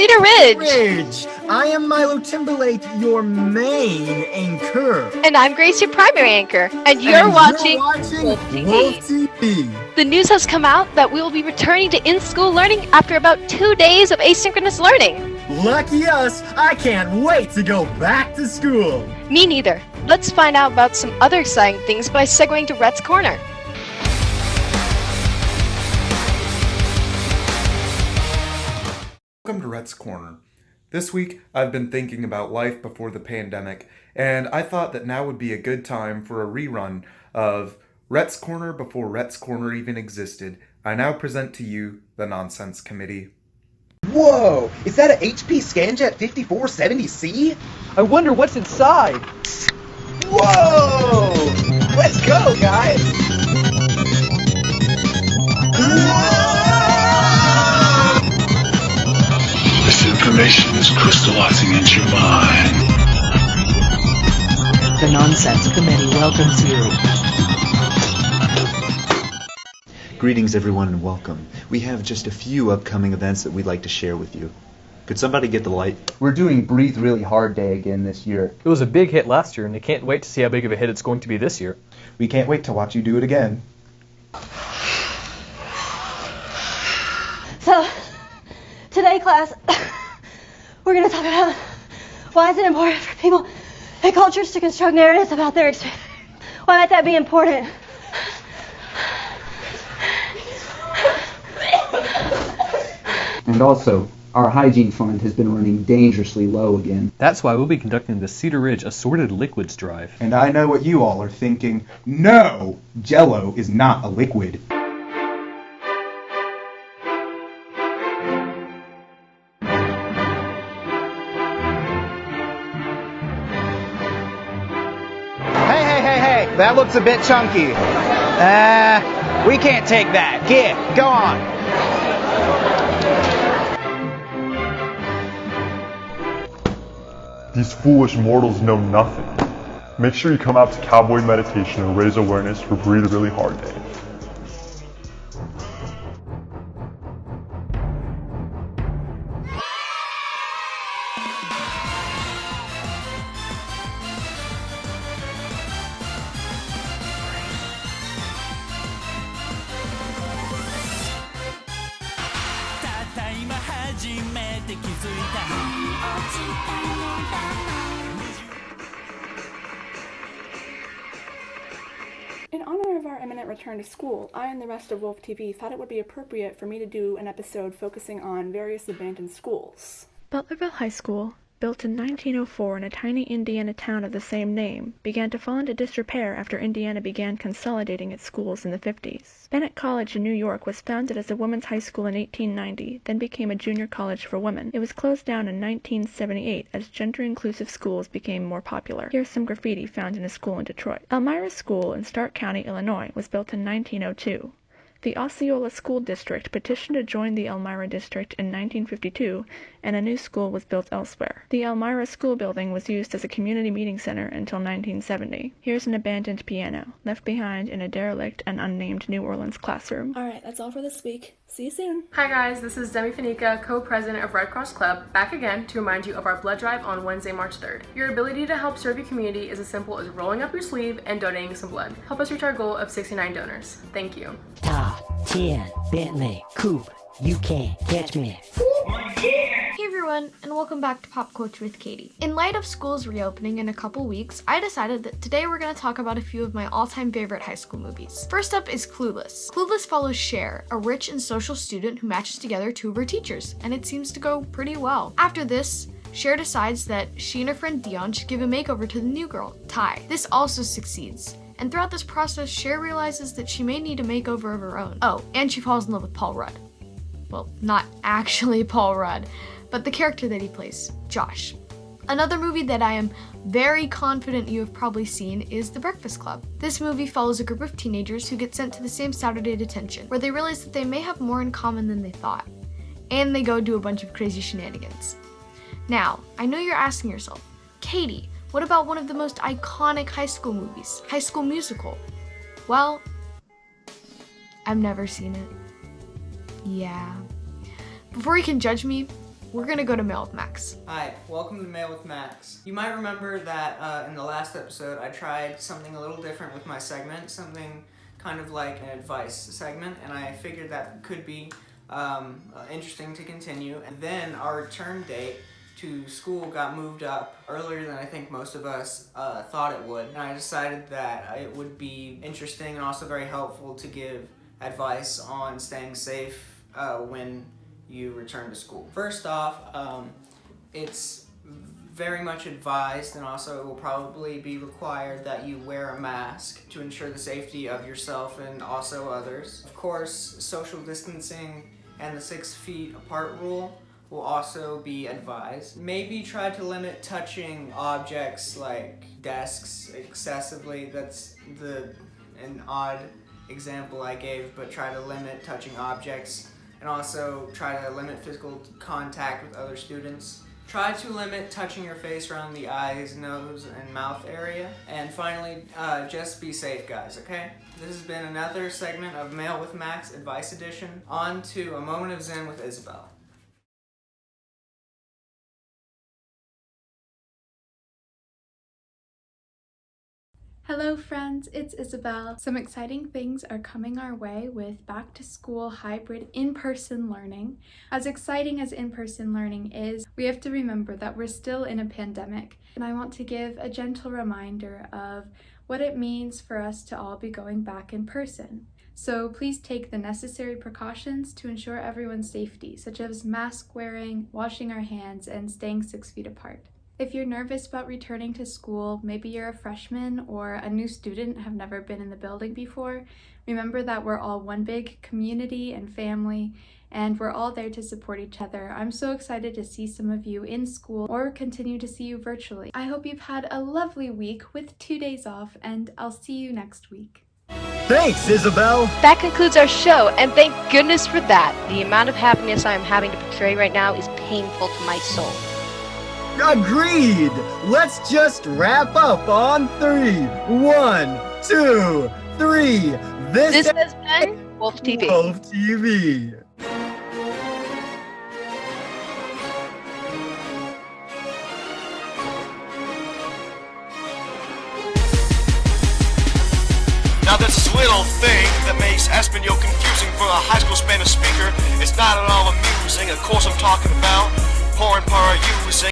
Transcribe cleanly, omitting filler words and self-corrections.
Cedar Ridge. I am Milo Timberlake, your main anchor. And I'm Grace, your primary anchor. And you're watching Wolf TV. The news has come out that we will be returning to in-school learning after about 2 days of asynchronous learning. Lucky us, I can't wait to go back to school. Me neither. Let's find out about some other exciting things by segueing to Rhett's Corner. Welcome to Rhett's Corner. This week, I've been thinking about life before the pandemic, and I thought that now would be a good time for a rerun of Rhett's Corner before Rhett's Corner even existed. I now present to you the Nonsense Committee. Whoa! Is that an HP Scanjet 5470C? I wonder what's inside! Whoa! Let's go, guys! This information is crystallizing into your mind. The Nonsense Committee welcomes you. Greetings everyone and welcome. We have just a few upcoming events that we'd like to share with you. Could somebody get the light? We're doing Breathe Really Hard Day again this year. It was a big hit last year, and I can't wait to see how big of a hit it's going to be this year. We can't wait to watch you do it again. So, today, class, we're going to talk about why is it important for people and cultures to construct narratives about their experience. Why might that be important? And also, our hygiene fund has been running dangerously low again. That's why we'll be conducting the Cedar Ridge Assorted Liquids Drive. And I know what you all are thinking. No! Jell-O is not a liquid. Hey, that looks a bit chunky. We can't take that. Go on. These foolish mortals know nothing. Make sure you come out to Cowboy Meditation and raise awareness for Breathe Really Hard Day. In honor of our imminent return to school, I and the rest of Wolf TV thought it would be appropriate for me to do an episode focusing on various abandoned schools. Butlerville High School, built in 1904 in a tiny Indiana town of the same name, began to fall into disrepair after Indiana began consolidating its schools in the 50s. Bennett College in New York was founded as a women's high school in 1890, then became a junior college for women. It was closed down in 1978 as gender-inclusive schools became more popular. Here's some graffiti found in a school in Detroit. Elmira School in Stark County, Illinois, was built in 1902. The Osceola School District petitioned to join the Elmira District in 1952, and a new school was built elsewhere. The Elmira School building was used as a community meeting center until 1970. Here's an abandoned piano, left behind in a derelict and unnamed New Orleans classroom. Alright, that's all for this week. See you soon. Hi guys, this is Demi Fanica, co-president of Red Cross Club, back again to remind you of our blood drive on Wednesday, March 3rd. Your ability to help serve your community is as simple as rolling up your sleeve and donating some blood. Help us reach our goal of 69 donors. Thank you. Top 10 Bentley Coupe. You can't catch me. Hey everyone, and welcome back to Pop Culture with Katie. In light of schools reopening in a couple weeks, I decided that today we're going to talk about a few of my all-time favorite high school movies. First up is Clueless. Clueless follows Cher, a rich and social student who matches together two of her teachers, and it seems to go pretty well. After this, Cher decides that she and her friend Dion should give a makeover to the new girl, Ty. This also succeeds. And throughout this process, Cher realizes that she may need a makeover of her own. Oh, and she falls in love with Paul Rudd. Well, not actually Paul Rudd, but the character that he plays, Josh. Another movie that I am very confident you have probably seen is The Breakfast Club. This movie follows a group of teenagers who get sent to the same Saturday detention, where they realize that they may have more in common than they thought. And they go do a bunch of crazy shenanigans. Now, I know you're asking yourself, Katie, what about one of the most iconic high school movies, High School Musical? Well, I've never seen it. Yeah. Before you can judge me, we're gonna go to Mail with Max. Hi, welcome to Mail with Max. You might remember that in the last episode I tried something a little different with my segment, something kind of like an advice segment, and I figured that could be interesting to continue. And then our return date to school got moved up earlier than I think most of us thought it would, and I decided that it would be interesting and also very helpful to give advice on staying safe when you return to school. First off, it's very much advised, and also it will probably be required, that you wear a mask to ensure the safety of yourself and also others. Of course, social distancing and the 6 feet apart rule will also be advised. Maybe try to limit touching objects like desks excessively. That's an odd example I gave, but try to limit touching objects, and also try to limit physical contact with other students. Try to limit touching your face around the eyes, nose, and mouth area. And finally, just be safe, guys, okay? This has been another segment of Mail with Max Advice Edition. On to A Moment of Zen with Isabel. Hello friends, it's Isabel. Some exciting things are coming our way with back to school hybrid in-person learning. As exciting as in-person learning is, we have to remember that we're still in a pandemic, and I want to give a gentle reminder of what it means for us to all be going back in person. So please take the necessary precautions to ensure everyone's safety, such as mask wearing, washing our hands, and staying 6 feet apart. If you're nervous about returning to school, maybe you're a freshman or a new student, have never been in the building before, remember that we're all one big community and family, and we're all there to support each other. I'm so excited to see some of you in school or continue to see you virtually. I hope you've had a lovely week with 2 days off, and I'll see you next week. Thanks, Isabel! That concludes our show, and thank goodness for that. The amount of happiness I'm having to portray right now is painful to my soul. Agreed! Let's just wrap up on 3. 1, 2, 3. This has been Wolf TV. Wolf TV. Now there's this little thing that makes Espanol confusing for a high school Spanish speaker. It's not at all amusing. Of course I'm talking about porn par using.